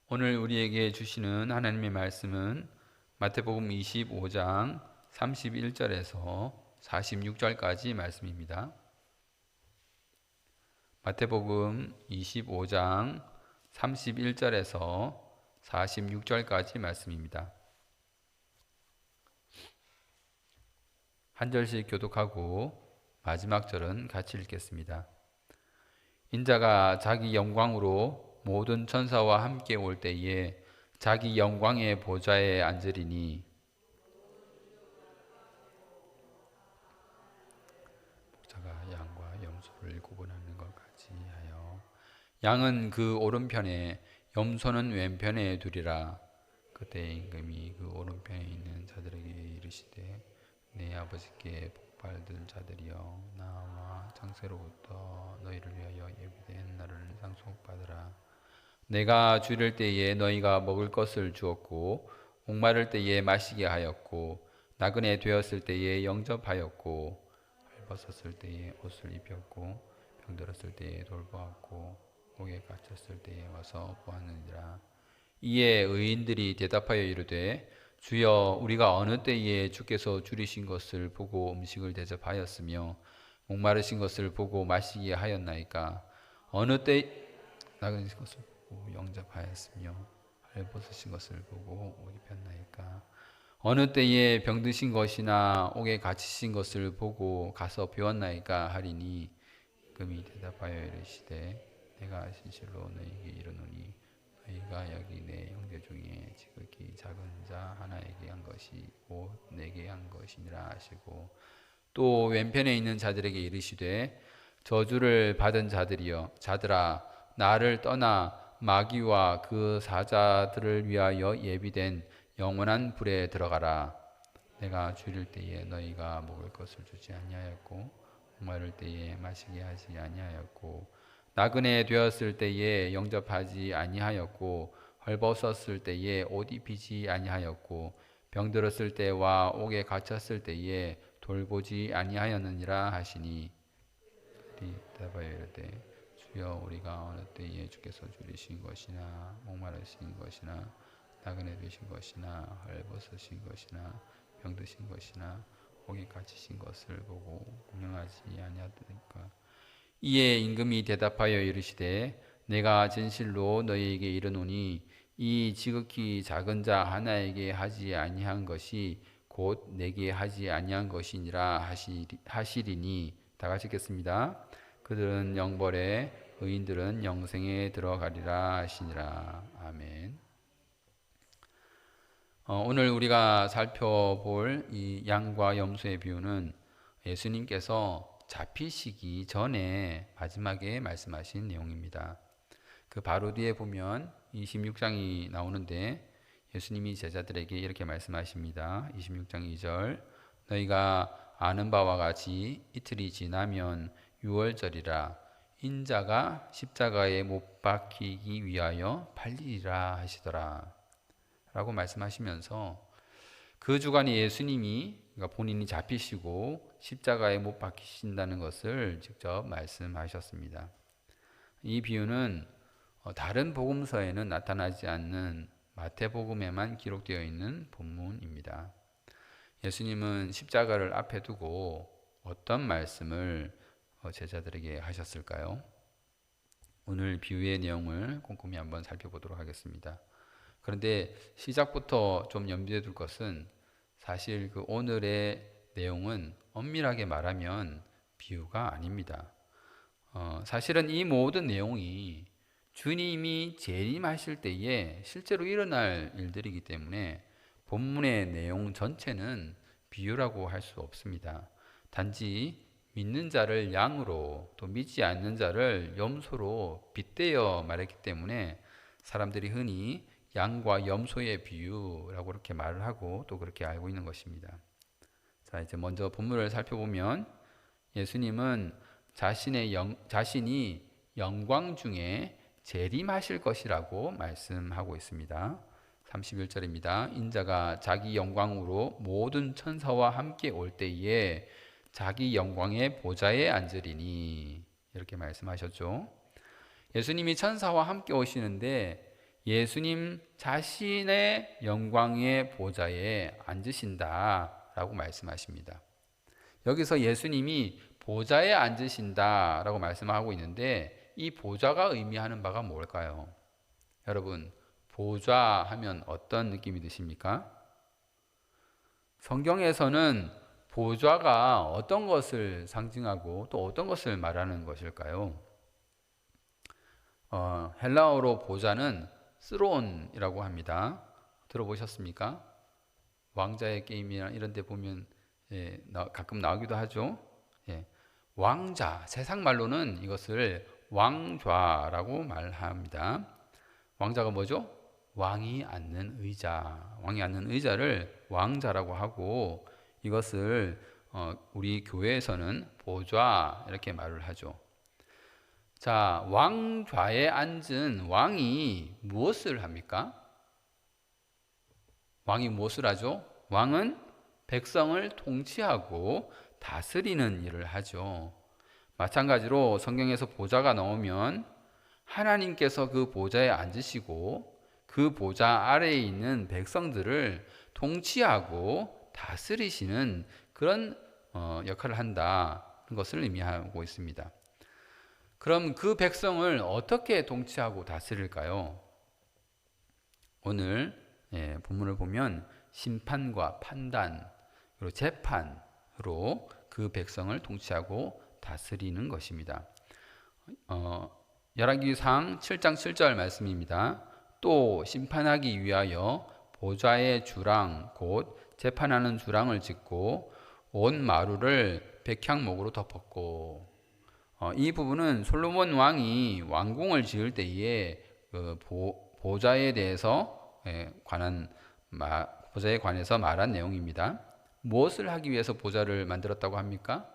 오늘 우리에게 주시는 하나님의 말씀은 마태복음 25장 31절에서 46절까지 말씀입니다. 마태복음 25장 31절에서 46절까지 말씀입니다. 한 절씩 교독하고 마지막 절은 같이 읽겠습니다. 인자가 자기 영광으로 모든 천사와 함께 올 때에 자기 영광의 보좌에 앉으리니 보좌가 양과 염소를 구분하는 것 같이 하여 양은 그 오른편에 염소는 왼편에 두리라. 그때 임금이 그 오른편에 있는 자들에게 이르시되 내 아버지께 복받을 자들이여 나와 창세로부터 너희를 위하여 예비된 나를 상속받으라. 내가 줄일 때에 너희가 먹을 것을 주었고 목마를 때에 마시게 하였고 나그네 되었을 때에 영접하였고 헐벗었을 때에 옷을 입혔고 병들었을 때에 돌보았고 옥에 갇혔을 때에 와서 보았느니라. 이에 의인들이 대답하여 이르되 주여 우리가 어느 때에 주께서 줄이신 것을 보고 음식을 대접하였으며 목마르신 것을 보고 마시게 하였나이까. 어느 때 나그네신 것을 보고 영접하였으며 헐벗으신 것을 보고 옷 입혔나이까. 어느 때에 병드신 것이나 옥에 갇히신 것을 보고 가서 배웠나이까 하리니 금이 대답하여 이르시되 내가 진실로 너희에게 이르노니 너희가 여기 내 형제 중에 지극히 작은 자 하나에게 한 것이 곧 내게 한 것이니라 하시고 또 왼편에 있는 자들에게 이르시되 저주를 받은 자들아 나를 떠나 마귀와 그 사자들을 위하여 예비된 영원한 불에 들어가라. 내가 줄일 때에 너희가 먹을 것을 주지 아니하였고 목마를 때에 마시게 하지 아니하였고 나그네 되었을 때에 영접하지 아니하였고 헐벗었을 때에 옷 입히지 아니하였고 병들었을 때와 옥에 갇혔을 때에 돌보지 아니하였느니라 하시니 대답하여 이르되 주여 우리가 어느 때에 주께서 줄이신 것이나 목마르신 것이나 나그네 되신 것이나 헐벗으신 것이나 병드신 것이나 옥에 갇히신 것을 보고 공경하지 아니하더니까. 이에 임금이 대답하여 이르시되 내가 진실로 너희에게 이르노니 이 지극히 작은 자 하나에게 하지 아니한 것이 곧 내게 하지 아니한 것이니라 하시리니. 다 같이 읽겠습니다. 그들은 영벌에 의인들은 영생에 들어가리라 하시니라. 아멘. 오늘 우리가 살펴볼 이 양과 염소의 비유는 예수님께서 잡히시기 전에 마지막에 말씀하신 내용입니다. 그 바로 뒤에 보면 26장이 나오는데 예수님이 제자들에게 이렇게 말씀하십니다. 26장 2절 너희가 아는 바와 같이 이틀이 지나면 유월절이라 인자가 십자가에 못 박히기 위하여 팔리리라 하시더라 라고 말씀하시면서 그 주간에 예수님이 그러니까 본인이 잡히시고 십자가에 못 박히신다는 것을 직접 말씀하셨습니다. 이 비유는 다른 복음서에는 나타나지 않는 마태복음에만 기록되어 있는 본문입니다. 예수님은 십자가를 앞에 두고 어떤 말씀을 제자들에게 하셨을까요? 오늘 비유의 내용을 꼼꼼히 한번 살펴보도록 하겠습니다. 그런데 시작부터 좀 염두에 둘 것은 사실 그 오늘의 내용은 엄밀하게 말하면 비유가 아닙니다. 사실은 이 모든 내용이 주님이 재림하실 때에 실제로 일어날 일들이기 때문에 본문의 내용 전체는 비유라고 할 수 없습니다. 단지 믿는 자를 양으로 또 믿지 않는 자를 염소로 빗대어 말했기 때문에 사람들이 흔히 양과 염소의 비유라고 그렇게 말을 하고 또 그렇게 알고 있는 것입니다. 자, 이제 먼저 본문을 살펴보면 예수님은 자신이 영광 중에 재림하실 것이라고 말씀하고 있습니다. 31절입니다. 인자가 자기 영광으로 모든 천사와 함께 올 때에 자기 영광의 보좌에 앉으리니 이렇게 말씀하셨죠. 예수님이 천사와 함께 오시는데 예수님 자신의 영광의 보좌에 앉으신다라고 말씀하십니다. 여기서 예수님이 보좌에 앉으신다라고 말씀하고 있는데 이 보좌가 의미하는 바가 뭘까요? 여러분, 보좌 하면 어떤 느낌이 드십니까? 성경에서는 보좌가 어떤 것을 상징하고 또 어떤 것을 말하는 것일까요? 헬라어로 보좌는 스론이라고 합니다. 들어보셨습니까? 왕자의 게임이나 이런 데 보면 가끔 나오기도 하죠. 왕자, 세상 말로는 이것을 왕좌라고 말합니다. 왕자가 뭐죠? 왕이 앉는 의자, 왕이 앉는 의자를 왕자라고 하고 이것을 우리 교회에서는 보좌 이렇게 말을 하죠. 자, 왕좌에 앉은 왕이 무엇을 합니까? 왕이 무엇을 하죠? 왕은 백성을 통치하고 다스리는 일을 하죠. 마찬가지로 성경에서 보좌가 나오면 하나님께서 그 보좌에 앉으시고 그 보좌 아래에 있는 백성들을 통치하고 다스리시는 그런 역할을 한다는 것을 의미하고 있습니다. 그럼 그 백성을 어떻게 통치하고 다스릴까요? 오늘 본문을 보면 심판과 판단 그리고 재판으로 그 백성을 통치하고 다스리는 것입니다. 열왕기상 7장 7절 말씀입니다. 또 심판하기 위하여 보좌의 주랑 곧 재판하는 주랑을 짓고 온 마루를 백향목으로 덮었고, 이 부분은 솔로몬 왕이 왕궁을 지을 때에 그 보좌에 대해서 보좌에 관해서 말한 내용입니다. 무엇을 하기 위해서 보좌를 만들었다고 합니까?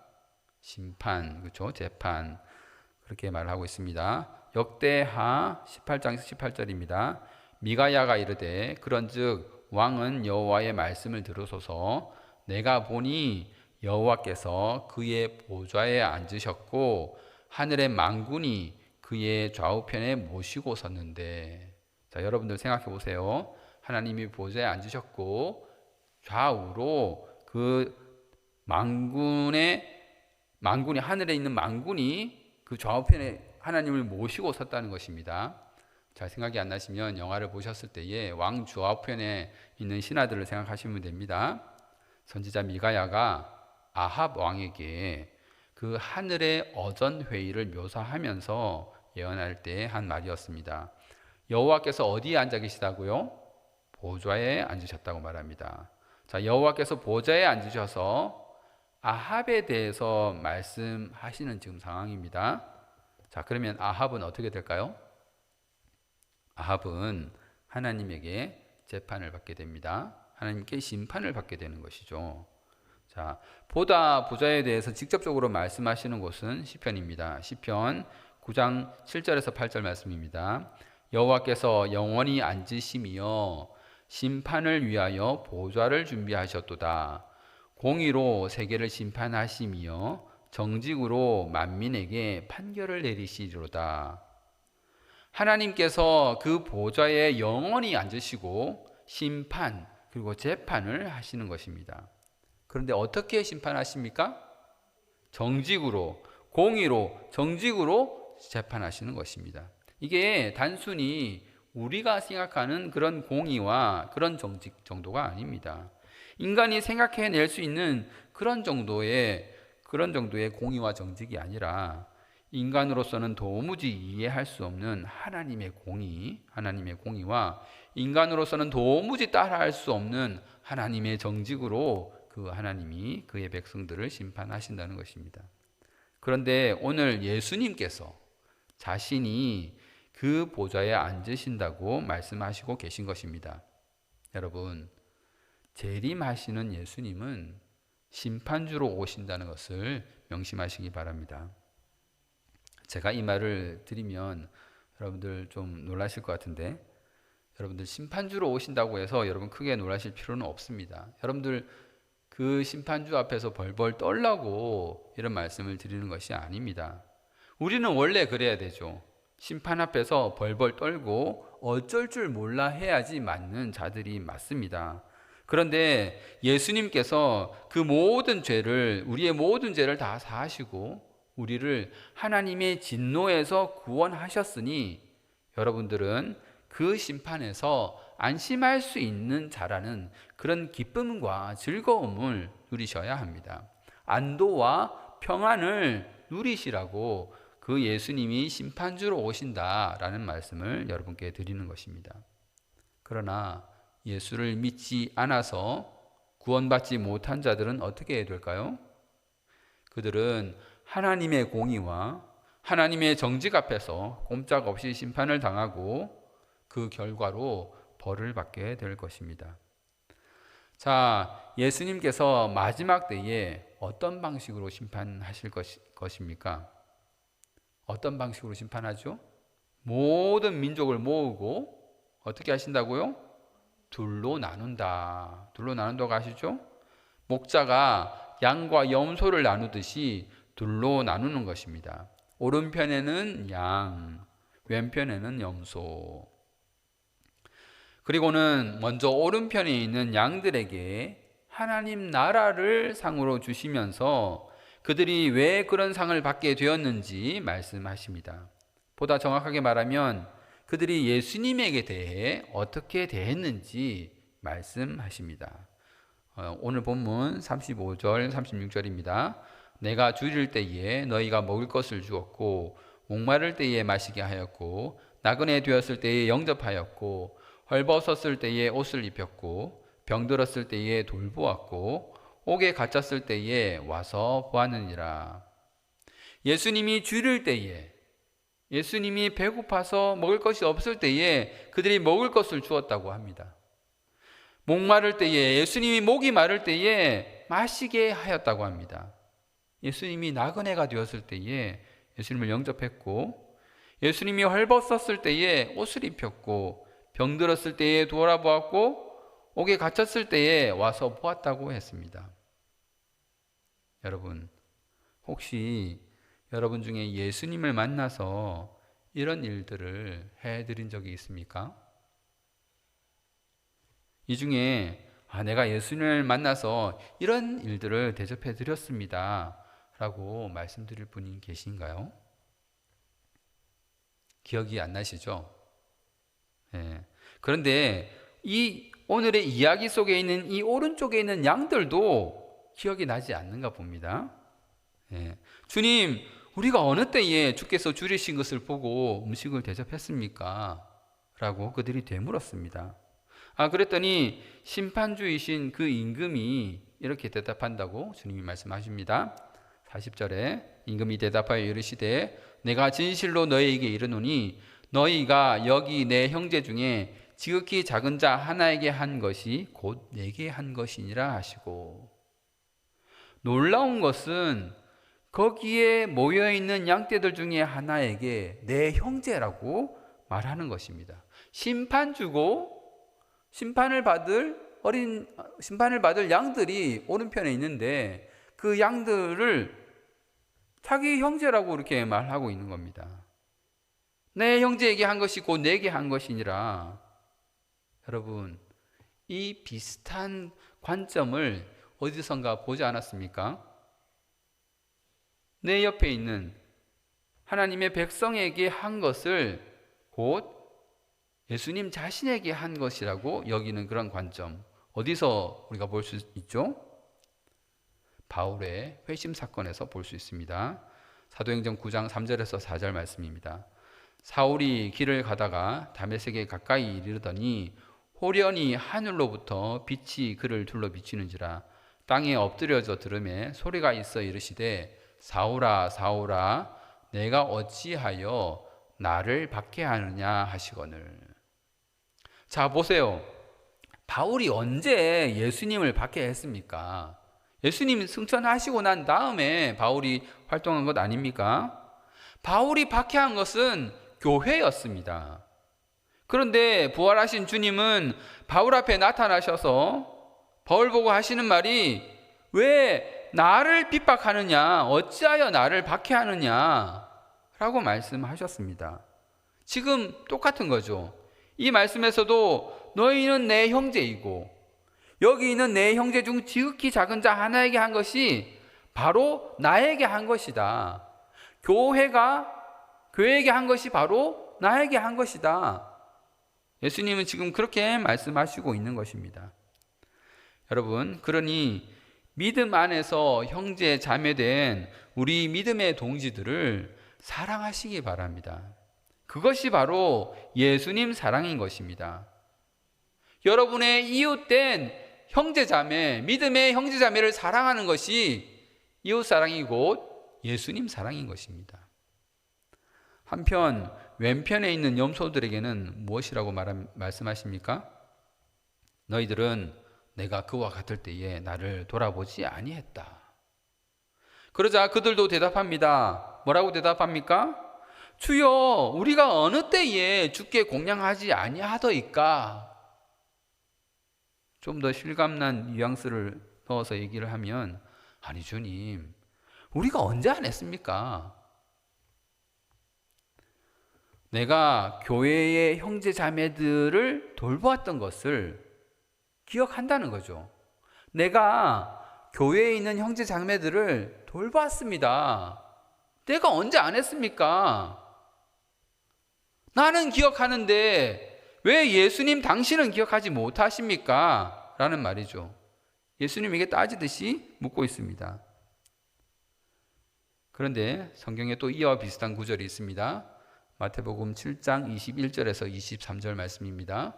심판, 그렇죠? 재판. 그렇게 말하고 있습니다. 역대하 18장 18절입니다. 미가야가 이르되 그런즉 왕은 여호와의 말씀을 들으소서. 내가 보니 여호와께서 그의 보좌에 앉으셨고 하늘의 만군이 그의 좌우편에 모시고 섰는데. 자, 여러분들 생각해 보세요. 하나님이 보좌에 앉으셨고 좌우로 그 만군이 하늘에 있는 만군이 그 좌우편에 하나님을 모시고 섰다는 것입니다. 잘 생각이 안 나시면 영화를 보셨을 때에 왕 좌우편에 있는 신하들을 생각하시면 됩니다. 선지자 미가야가 아합 왕에게 그 하늘의 어전 회의를 묘사하면서 예언할 때 한 말이었습니다. 여호와께서 어디에 앉아 계시다고요? 보좌에 앉으셨다고 말합니다. 자, 여호와께서 보좌에 앉으셔서 아합에 대해서 말씀하시는 지금 상황입니다. 자, 그러면 아합은 어떻게 될까요? 아합은 하나님에게 재판을 받게 됩니다. 하나님께 심판을 받게 되는 것이죠. 자, 보좌에 대해서 직접적으로 말씀하시는 곳은 시편입니다. 시편 9장 7절에서 8절 말씀입니다. 여호와께서 영원히 앉으시며 심판을 위하여 보좌를 준비하셨도다. 공의로 세계를 심판하시며 정직으로 만민에게 판결을 내리시리로다. 하나님께서 그 보좌에 영원히 앉으시고 심판 그리고 재판을 하시는 것입니다. 그런데 어떻게 심판하십니까? 정직으로, 공의로, 정직으로 재판하시는 것입니다. 이게 단순히 우리가 생각하는 그런 공의와 그런 정직 정도가 아닙니다. 인간이 생각해낼 수 있는 그런 정도의 공의와 정직이 아니라 인간으로서는 도무지 이해할 수 없는 하나님의 공의와 인간으로서는 도무지 따라할 수 없는 하나님의 정직으로 그 하나님이 그의 백성들을 심판하신다는 것입니다. 그런데 오늘 예수님께서 자신이 그 보좌에 앉으신다고 말씀하시고 계신 것입니다. 여러분, 재림하시는 예수님은 심판주로 오신다는 것을 명심하시기 바랍니다. 제가 이 말을 드리면 여러분들 좀 놀라실 것 같은데, 여러분들 심판주로 오신다고 해서 여러분 크게 놀라실 필요는 없습니다. 여러분들 그 심판주 앞에서 벌벌 떨라고 이런 말씀을 드리는 것이 아닙니다. 우리는 원래 그래야 되죠. 심판 앞에서 벌벌 떨고 어쩔 줄 몰라 해야지 맞는 자들이 맞습니다. 그런데 예수님께서 그 모든 죄를, 우리의 모든 죄를 다 사하시고 우리를 하나님의 진노에서 구원하셨으니 여러분들은 그 심판에서 안심할 수 있는 자라는 그런 기쁨과 즐거움을 누리셔야 합니다. 안도와 평안을 누리시라고 그 예수님이 심판주로 오신다라는 말씀을 여러분께 드리는 것입니다. 그러나 예수를 믿지 않아서 구원받지 못한 자들은 어떻게 해야 될까요? 그들은 하나님의 공의와 하나님의 정직 앞에서 꼼짝없이 심판을 당하고 그 결과로 벌을 받게 될 것입니다. 자, 예수님께서 마지막 때에 어떤 방식으로 심판하실 것입니까? 어떤 방식으로 심판하죠? 모든 민족을 모으고 어떻게 하신다고요? 둘로 나눈다. 둘로 나눈다고 아시죠? 목자가 양과 염소를 나누듯이 둘로 나누는 것입니다. 오른편에는 양, 왼편에는 염소. 그리고는 먼저 오른편에 있는 양들에게 하나님 나라를 상으로 주시면서 그들이 왜 그런 상을 받게 되었는지 말씀하십니다. 보다 정확하게 말하면 그들이 예수님에게 대해 어떻게 대했는지 말씀하십니다. 오늘 본문 35절, 36절입니다. 내가 줄일 때에 너희가 먹을 것을 주었고 목마를 때에 마시게 하였고 나그네 되었을 때에 영접하였고 헐벗었을 때에 옷을 입혔고 병들었을 때에 돌보았고 옥에 갇혔을 때에 와서 보았느니라. 예수님이 줄일 때에, 예수님이 배고파서 먹을 것이 없을 때에 그들이 먹을 것을 주었다고 합니다. 목마를 때에, 예수님이 목이 마를 때에 마시게 하였다고 합니다. 예수님이 나그네가 되었을 때에 예수님을 영접했고, 예수님이 헐벗었을 때에 옷을 입혔고, 병들었을 때에 돌아보았고, 옥에 갇혔을 때에 와서 보았다고 했습니다. 여러분, 혹시 여러분 중에 예수님을 만나서 이런 일들을 해드린 적이 있습니까? 이 중에 내가 예수님을 만나서 이런 일들을 대접해 드렸습니다 라고 말씀드릴 분이 계신가요? 기억이 안 나시죠? 네. 그런데 이 오늘의 이야기 속에 있는 이 오른쪽에 있는 양들도 기억이 나지 않는가 봅니다. 네. 주님, 우리가 어느 때에 주께서 줄이신 것을 보고 음식을 대접했습니까? 라고 그들이 되물었습니다. 그랬더니 심판주이신 그 임금이 이렇게 대답한다고 주님이 말씀하십니다. 40절에 임금이 대답하여 이르시되 내가 진실로 너희에게 이르노니 너희가 여기 내 형제 중에 지극히 작은 자 하나에게 한 것이 곧 내게 한 것이니라 하시고, 놀라운 것은 거기에 모여있는 양떼들 중에 하나에게 내 형제라고 말하는 것입니다. 심판주고 심판을 받을 양들이 오른편에 있는데 그 양들을 자기 형제라고 이렇게 말하고 있는 겁니다. 내 형제에게 한 것이 곧 내게 한 것이니라. 여러분, 이 비슷한 관점을 어디선가 보지 않았습니까? 내 옆에 있는 하나님의 백성에게 한 것을 곧 예수님 자신에게 한 것이라고 여기는 그런 관점, 어디서 우리가 볼 수 있죠? 바울의 회심 사건에서 볼 수 있습니다. 사도행전 9장 3절에서 4절 말씀입니다. 사울이 길을 가다가 다메섹에 가까이 이르더니 호련히 하늘로부터 빛이 그를 둘러 비치는지라. 땅에 엎드려져 들으매 소리가 있어 이르시되 사울아 사울아 내가 어찌하여 나를 박해하느냐 하시거늘. 자, 보세요. 바울이 언제 예수님을 박해했습니까? 예수님이 승천하시고 난 다음에 바울이 활동한 것 아닙니까? 바울이 박해한 것은 교회였습니다. 그런데 부활하신 주님은 바울 앞에 나타나셔서 바울 보고 하시는 말이 왜 나를 핍박하느냐, 어찌하여 나를 박해하느냐 라고 말씀하셨습니다. 지금 똑같은 거죠. 이 말씀에서도 너희는 내 형제이고 여기 있는 내 형제 중 지극히 작은 자 하나에게 한 것이 바로 나에게 한 것이다. 교회에게 한 것이 바로 나에게 한 것이다. 예수님은 지금 그렇게 말씀하시고 있는 것입니다. 여러분, 그러니 믿음 안에서 형제 자매된 우리 믿음의 동지들을 사랑하시기 바랍니다. 그것이 바로 예수님 사랑인 것입니다. 여러분의 이웃된 형제자매, 믿음의 형제자매를 사랑하는 것이 이웃사랑이 곧 예수님 사랑인 것입니다. 한편 왼편에 있는 염소들에게는 무엇이라고 말씀하십니까? 너희들은 내가 그와 같을 때에 나를 돌아보지 아니했다. 그러자 그들도 대답합니다. 뭐라고 대답합니까? 주여, 우리가 어느 때에 주께 공양하지 아니하더이까? 좀 더 실감난 뉘앙스를 넣어서 얘기를 하면, 아니 주님, 우리가 언제 안 했습니까? 내가 교회의 형제 자매들을 돌보았던 것을 기억한다는 거죠. 내가 교회에 있는 형제 자매들을 돌보았습니다. 내가 언제 안 했습니까? 나는 기억하는데 왜 예수님 당신은 기억하지 못하십니까? 라는 말이죠. 예수님에게 따지듯이 묻고 있습니다. 그런데 성경에 또 이와 비슷한 구절이 있습니다. 마태복음 7장 21절에서 23절 말씀입니다.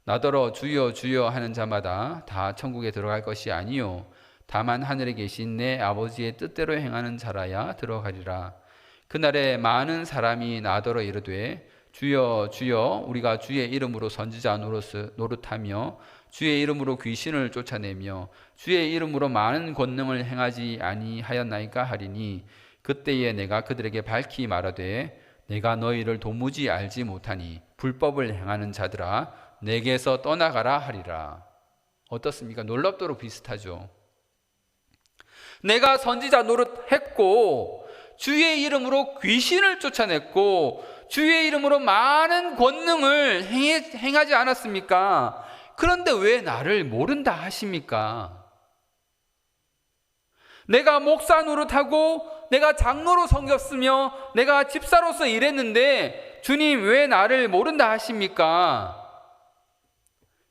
나더러 주여 주여 하는 자마다 다 천국에 들어갈 것이 아니요 다만 하늘에 계신 내 아버지의 뜻대로 행하는 자라야 들어가리라. 그날에 많은 사람이 나더러 이르되 주여 주여 우리가 주의 이름으로 선지자 노릇하며 주의 이름으로 귀신을 쫓아내며 주의 이름으로 많은 권능을 행하지 아니하였나이까 하리니 그때에 내가 그들에게 밝히 말하되 내가 너희를 도무지 알지 못하니 불법을 행하는 자들아 내게서 떠나가라 하리라. 어떻습니까? 놀랍도록 비슷하죠. 내가 선지자 노릇했고 주의 이름으로 귀신을 쫓아냈고 주의 이름으로 많은 권능을 행하지 않았습니까? 그런데 왜 나를 모른다 하십니까? 내가 목사 노릇하고 내가 장로로 섬겼으며 내가 집사로서 일했는데 주님 왜 나를 모른다 하십니까?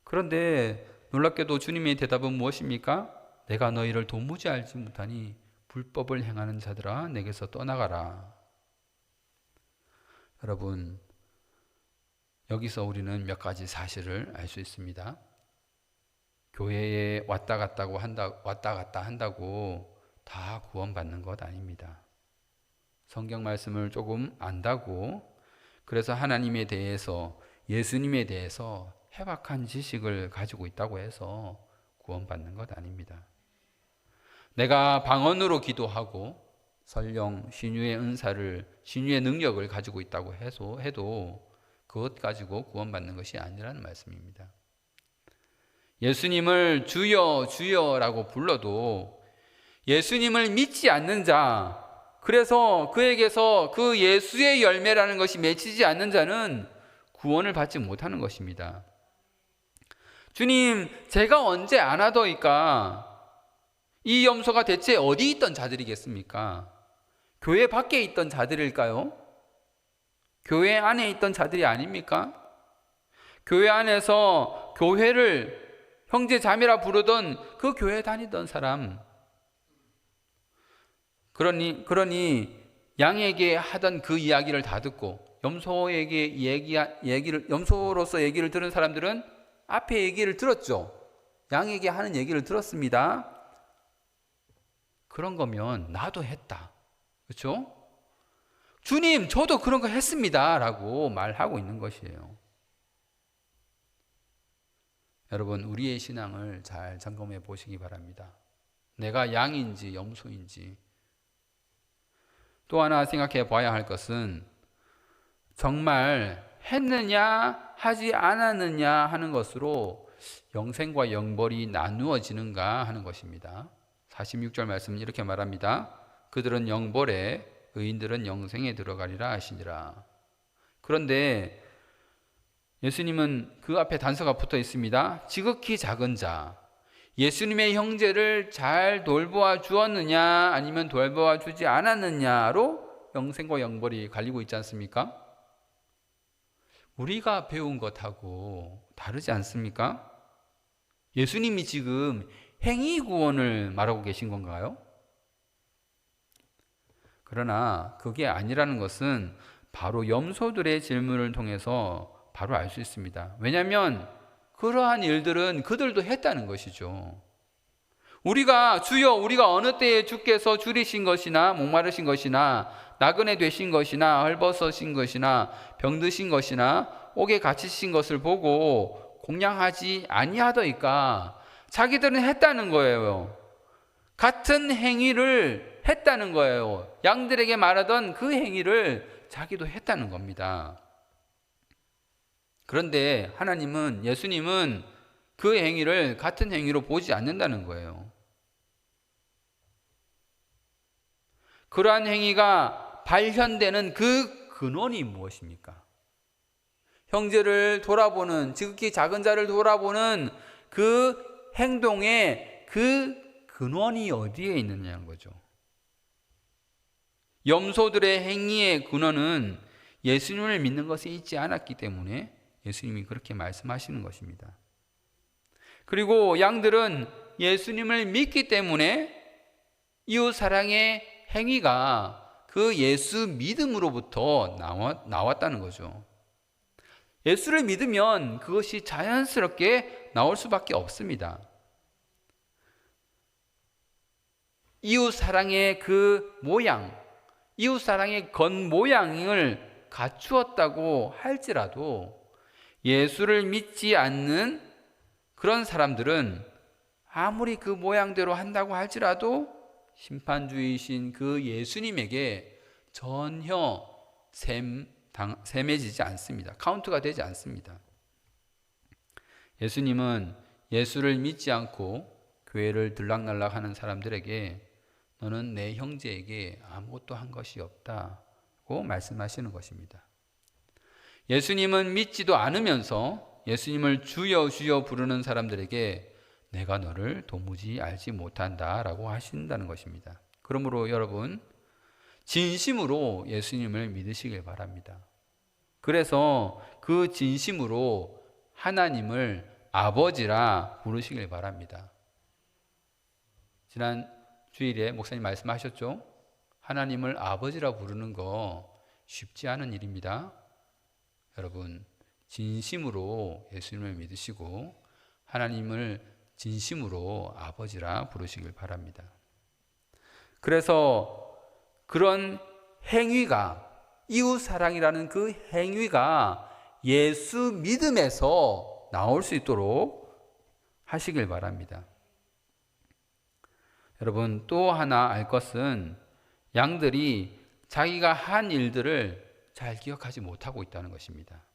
그런데 놀랍게도 주님의 대답은 무엇입니까? 내가 너희를 도무지 알지 못하니 불법을 행하는 자들아 내게서 떠나가라. 여러분, 여기서 우리는 몇 가지 사실을 알 수 있습니다. 교회에 왔다 갔다 한다고 다 구원받는 것 아닙니다. 성경 말씀을 조금 안다고 그래서 하나님에 대해서 예수님에 대해서 해박한 지식을 가지고 있다고 해서 구원받는 것 아닙니다. 내가 방언으로 기도하고 설령 신유의 은사를 신유의 능력을 가지고 있다고 해도 그것 가지고 구원받는 것이 아니라는 말씀입니다. 예수님을 주여 주여라고 불러도 예수님을 믿지 않는 자, 그래서 그에게서 그 예수의 열매라는 것이 맺히지 않는 자는 구원을 받지 못하는 것입니다. 주님, 제가 언제 안 하더이까? 이 염소가 대체 어디 있던 자들이겠습니까? 교회 밖에 있던 자들일까요? 교회 안에 있던 자들이 아닙니까? 교회 안에서 교회를 형제 자매라 부르던 그 교회 다니던 사람. 그러니 양에게 하던 그 이야기를 다 듣고 염소로서 얘기를 들은 사람들은 앞에 얘기를 들었죠. 양에게 하는 얘기를 들었습니다. 그런 거면 나도 했다. 그렇죠? 주님, 저도 그런 거 했습니다. 라고 말하고 있는 것이에요. 여러분, 우리의 신앙을 잘 점검해 보시기 바랍니다. 내가 양인지 염소인지. 또 하나 생각해 봐야 할 것은 정말 했느냐 하지 않았느냐 하는 것으로 영생과 영벌이 나누어지는가 하는 것입니다. 46절 말씀은 이렇게 말합니다. 그들은 영벌에 의인들은 영생에 들어가리라 하시니라. 그런데 예수님은 그 앞에 단서가 붙어 있습니다. 지극히 작은 자. 예수님의 형제를 잘 돌보아 주었느냐 아니면 돌보아 주지 않았느냐로 영생과 영벌이 갈리고 있지 않습니까? 우리가 배운 것하고 다르지 않습니까? 예수님이 지금 행위 구원을 말하고 계신 건가요? 그러나 그게 아니라는 것은 바로 염소들의 질문을 통해서 바로 알 수 있습니다. 왜냐하면 그러한 일들은 그들도 했다는 것이죠. 우리가 주여 우리가 어느 때에 주께서 줄이신 것이나 목마르신 것이나 나그네 되신 것이나 헐벗으신 것이나 병드신 것이나 옥에 갇히신 것을 보고 공양하지 아니하더이까. 자기들은 했다는 거예요. 같은 행위를 했다는 거예요. 양들에게 말하던 그 행위를 자기도 했다는 겁니다. 그런데 하나님은, 예수님은 그 행위를 같은 행위로 보지 않는다는 거예요. 그러한 행위가 발현되는 그 근원이 무엇입니까? 형제를 돌아보는, 지극히 작은 자를 돌아보는 그 행동의 그 근원이 어디에 있느냐는 거죠. 염소들의 행위의 근원은 예수님을 믿는 것에 있지 않았기 때문에 예수님이 그렇게 말씀하시는 것입니다. 그리고 양들은 예수님을 믿기 때문에 이웃 사랑의 행위가 그 예수 믿음으로부터 나왔다는 거죠. 예수를 믿으면 그것이 자연스럽게 나올 수밖에 없습니다. 이웃 사랑의 그 모양, 이웃 사랑의 겉모양을 갖추었다고 할지라도 예수를 믿지 않는 그런 사람들은 아무리 그 모양대로 한다고 할지라도 심판주이신 그 예수님에게 전혀 셈해지지 않습니다. 카운트가 되지 않습니다. 예수님은 예수를 믿지 않고 교회를 들락날락 하는 사람들에게 너는 내 형제에게 아무것도 한 것이 없다고 말씀하시는 것입니다. 예수님은 믿지도 않으면서 예수님을 주여 주여 부르는 사람들에게 내가 너를 도무지 알지 못한다라고 하신다는 것입니다. 그러므로 여러분 진심으로 예수님을 믿으시길 바랍니다. 그래서 그 진심으로 하나님을 아버지라 부르시길 바랍니다. 지난 주일에 목사님 말씀하셨죠? 하나님을 아버지라 부르는 거 쉽지 않은 일입니다. 여러분 진심으로 예수님을 믿으시고 하나님을 진심으로 아버지라 부르시길 바랍니다. 그래서 그런 행위가, 이웃사랑이라는 그 행위가 예수 믿음에서 나올 수 있도록 하시길 바랍니다. 여러분 또 하나 알 것은 양들이 자기가 한 일들을 잘 기억하지 못하고 있다는 것입니다.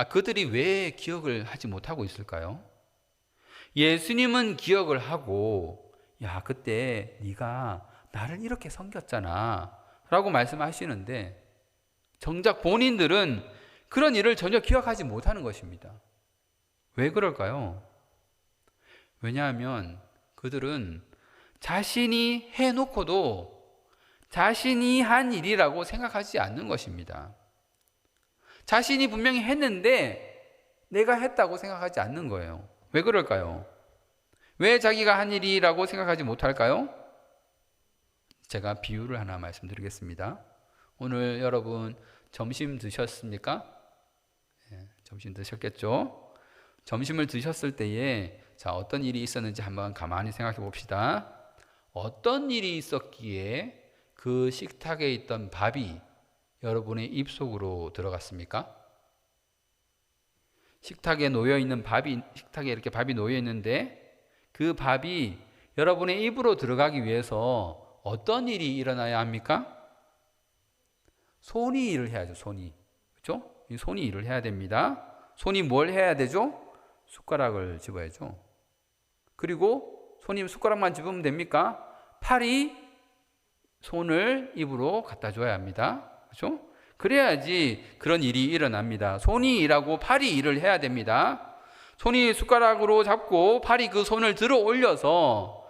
그들이 왜 기억을 하지 못하고 있을까요? 예수님은 기억을 하고 야 그때 네가 나를 이렇게 섬겼잖아 라고 말씀하시는데 정작 본인들은 그런 일을 전혀 기억하지 못하는 것입니다. 왜 그럴까요? 왜냐하면 그들은 자신이 해놓고도 자신이 한 일이라고 생각하지 않는 것입니다. 자신이 분명히 했는데 내가 했다고 생각하지 않는 거예요. 왜 그럴까요? 왜 자기가 한 일이라고 생각하지 못할까요? 제가 비유를 하나 말씀드리겠습니다. 오늘 여러분 점심 드셨습니까? 점심 드셨겠죠? 점심을 드셨을 때에 어떤 일이 있었는지 한번 가만히 생각해 봅시다. 어떤 일이 있었기에 그 식탁에 있던 밥이 여러분의 입속으로 들어갔습니까? 식탁에 이렇게 밥이 놓여 있는데 그 밥이 여러분의 입으로 들어가기 위해서 어떤 일이 일어나야 합니까? 손이 일을 해야죠. 손이. 그렇죠? 이 손이 일을 해야 됩니다. 손이 뭘 해야 되죠? 숟가락을 집어야죠. 그리고 손이 숟가락만 집으면 됩니까? 팔이 손을 입으로 갖다 줘야 합니다. 그렇죠? 그래야지 그런 일이 일어납니다. 손이 일하고 팔이 일을 해야 됩니다. 손이 숟가락으로 잡고 팔이 그 손을 들어 올려서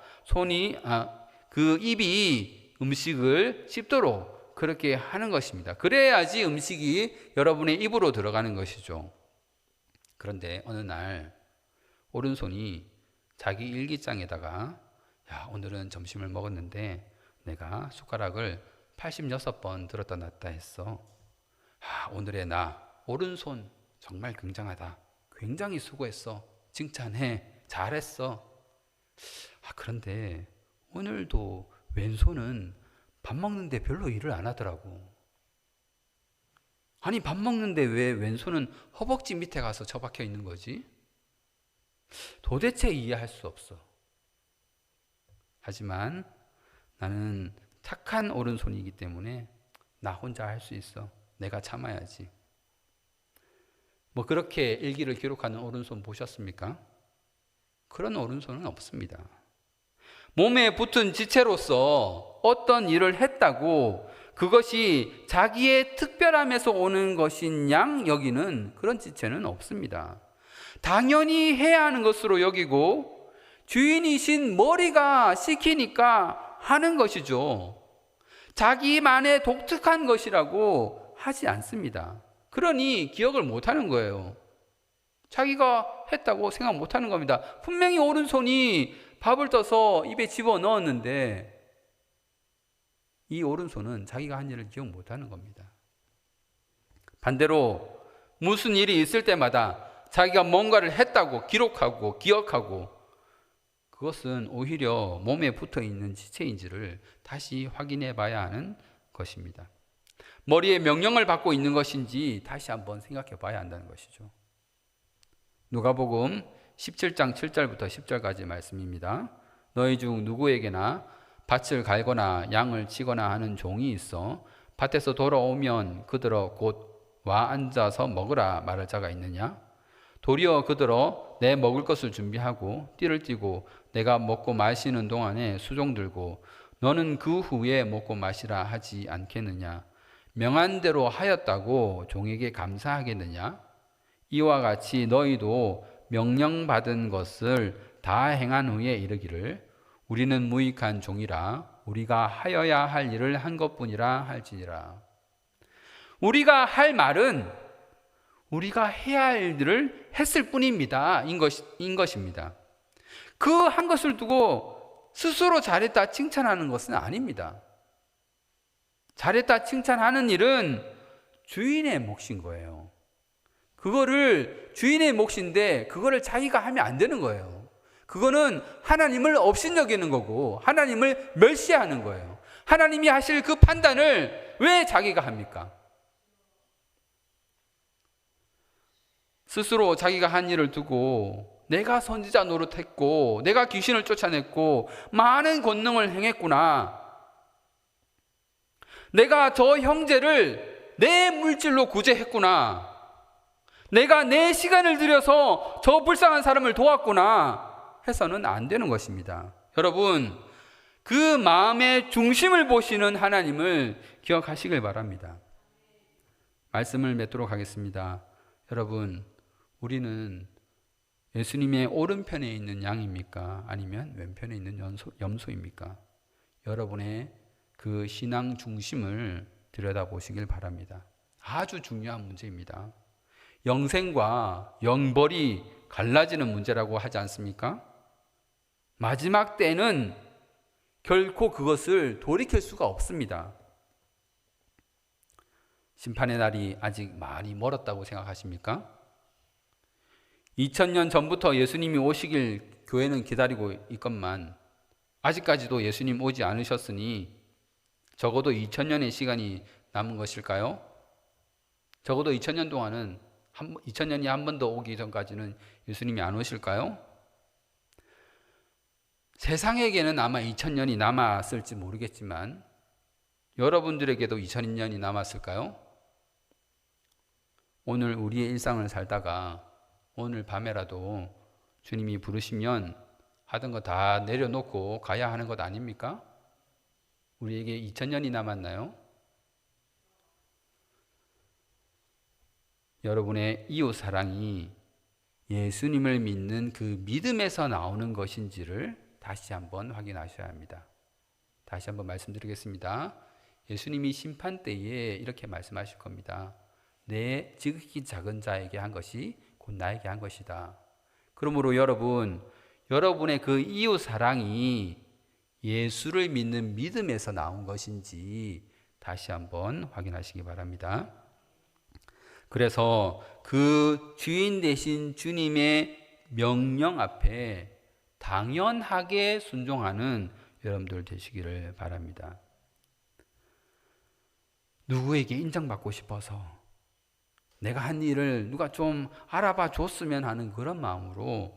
그 입이 음식을 씹도록 그렇게 하는 것입니다. 그래야지 음식이 여러분의 입으로 들어가는 것이죠. 그런데 어느 날 오른손이 자기 일기장에다가 오늘은 점심을 먹었는데 내가 숟가락을 86번 들었다 놨다 했어. 오늘의 나 오른손 정말 굉장하다. 굉장히 수고했어. 칭찬해. 잘했어. 그런데 오늘도 왼손은 밥 먹는데 별로 일을 안 하더라고. 아니, 밥 먹는데 왜 왼손은 허벅지 밑에 가서 처박혀 있는 거지? 도대체 이해할 수 없어. 하지만 나는 착한 오른손이기 때문에 나 혼자 할 수 있어. 내가 참아야지. 그렇게 일기를 기록하는 오른손 보셨습니까? 그런 오른손은 없습니다. 몸에 붙은 지체로서 어떤 일을 했다고 그것이 자기의 특별함에서 오는 것인 양 여기는 그런 지체는 없습니다. 당연히 해야 하는 것으로 여기고 주인이신 머리가 시키니까 하는 것이죠. 자기만의 독특한 것이라고 하지 않습니다. 그러니 기억을 못하는 거예요. 자기가 했다고 생각 못하는 겁니다. 분명히 오른손이 밥을 떠서 입에 집어넣었는데 이 오른손은 자기가 한 일을 기억 못하는 겁니다. 반대로 무슨 일이 있을 때마다 자기가 뭔가를 했다고 기록하고 기억하고 그것은 오히려 몸에 붙어있는 지체인지를 다시 확인해 봐야 하는 것입니다. 머리에 명령을 받고 있는 것인지 다시 한번 생각해 봐야 한다는 것이죠. 누가복음 17장 7절부터 10절까지 말씀입니다. 너희 중 누구에게나 밭을 갈거나 양을 치거나 하는 종이 있어 밭에서 돌아오면 그들어 곧 와 앉아서 먹으라 말할 자가 있느냐? 도리어 그들어 내 먹을 것을 준비하고 띠를 띠고 내가 먹고 마시는 동안에 수종 들고 너는 그 후에 먹고 마시라 하지 않겠느냐? 명한 대로 하였다고 종에게 감사하겠느냐? 이와 같이 너희도 명령받은 것을 다 행한 후에 이르기를 우리는 무익한 종이라 우리가 하여야 할 일을 한 것뿐이라 할지니라. 우리가 할 말은 우리가 해야 할 일을 했을 뿐입니다. 인 것입니다. 그 한 것을 두고 스스로 잘했다 칭찬하는 것은 아닙니다. 잘했다 칭찬하는 일은 주인의 몫인 거예요. 그거를 주인의 몫인데 그거를 자기가 하면 안 되는 거예요. 그거는 하나님을 업신여기는 거고 하나님을 멸시하는 거예요. 하나님이 하실 그 판단을 왜 자기가 합니까? 스스로 자기가 한 일을 두고 내가 선지자 노릇했고 내가 귀신을 쫓아냈고 많은 권능을 행했구나. 내가 저 형제를 내 물질로 구제했구나. 내가 내 시간을 들여서 저 불쌍한 사람을 도왔구나 해서는 안 되는 것입니다. 여러분, 그 마음의 중심을 보시는 하나님을 기억하시길 바랍니다. 말씀을 맺도록 하겠습니다. 여러분, 우리는 예수님의 오른편에 있는 양입니까? 아니면 왼편에 있는 염소입니까? 여러분의 그 신앙 중심을 들여다보시길 바랍니다. 아주 중요한 문제입니다. 영생과 영벌이 갈라지는 문제라고 하지 않습니까? 마지막 때는 결코 그것을 돌이킬 수가 없습니다. 심판의 날이 아직 많이 멀었다고 생각하십니까? 2000년 전부터 예수님이 오시길 교회는 기다리고 있건만 아직까지도 예수님 오지 않으셨으니 적어도 2000년의 시간이 남은 것일까요? 적어도 2000년 동안은 2000년이 한 번 더 오기 전까지는 예수님이 안 오실까요? 세상에게는 아마 2000년이 남았을지 모르겠지만 여러분들에게도 2000년이 남았을까요? 오늘 우리의 일상을 살다가 오늘 밤에라도 주님이 부르시면 하던 거 다 내려놓고 가야 하는 것 아닙니까? 우리에게 2000년이 남았나요? 여러분의 이웃 사랑이 예수님을 믿는 그 믿음에서 나오는 것인지를 다시 한번 확인하셔야 합니다. 다시 한번 말씀드리겠습니다. 예수님이 심판 때에 이렇게 말씀하실 겁니다. 내 지극히 작은 자에게 한 것이 곧 나에게 한 것이다. 그러므로 여러분의 그 이웃 사랑이 예수를 믿는 믿음에서 나온 것인지 다시 한번 확인하시기 바랍니다. 그래서 그 주인 되신 주님의 명령 앞에 당연하게 순종하는 여러분들 되시기를 바랍니다. 누구에게 인정받고 싶어서 내가 한 일을 누가 좀 알아봐 줬으면 하는 그런 마음으로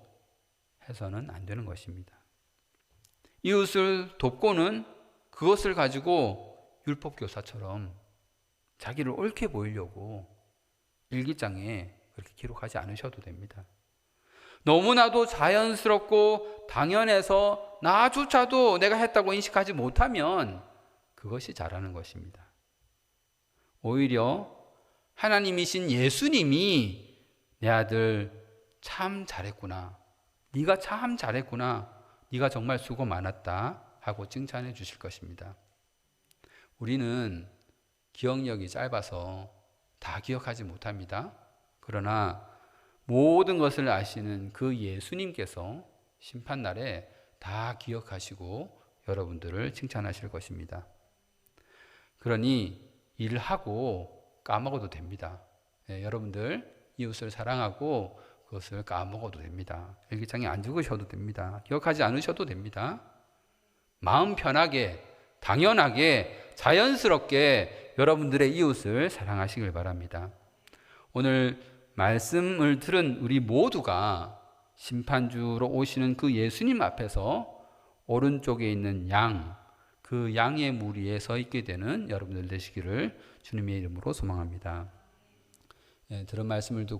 해서는 안 되는 것입니다. 이웃을 돕고는 그것을 가지고 율법교사처럼 자기를 옳게 보이려고 일기장에 그렇게 기록하지 않으셔도 됩니다. 너무나도 자연스럽고 당연해서 나조차도 내가 했다고 인식하지 못하면 그것이 잘하는 것입니다. 오히려 하나님이신 예수님이 내 아들 참 잘했구나, 네가 참 잘했구나, 네가 정말 수고 많았다 하고 칭찬해 주실 것입니다. 우리는 기억력이 짧아서 다 기억하지 못합니다. 그러나 모든 것을 아시는 그 예수님께서 심판날에 다 기억하시고 여러분들을 칭찬하실 것입니다. 그러니 일을 하고 까먹어도 됩니다. 여러분들 이웃을 사랑하고 그것을 까먹어도 됩니다. 일기장에 안 적으셔도 됩니다. 기억하지 않으셔도 됩니다. 마음 편하게, 당연하게, 자연스럽게 여러분들의 이웃을 사랑하시길 바랍니다. 오늘 말씀을 들은 우리 모두가 심판주로 오시는 그 예수님 앞에서 오른쪽에 있는 그 양의 무리에 서 있게 되는 여러분들 되시기를 주님의 이름으로 소망합니다. 들은 말씀을 듣고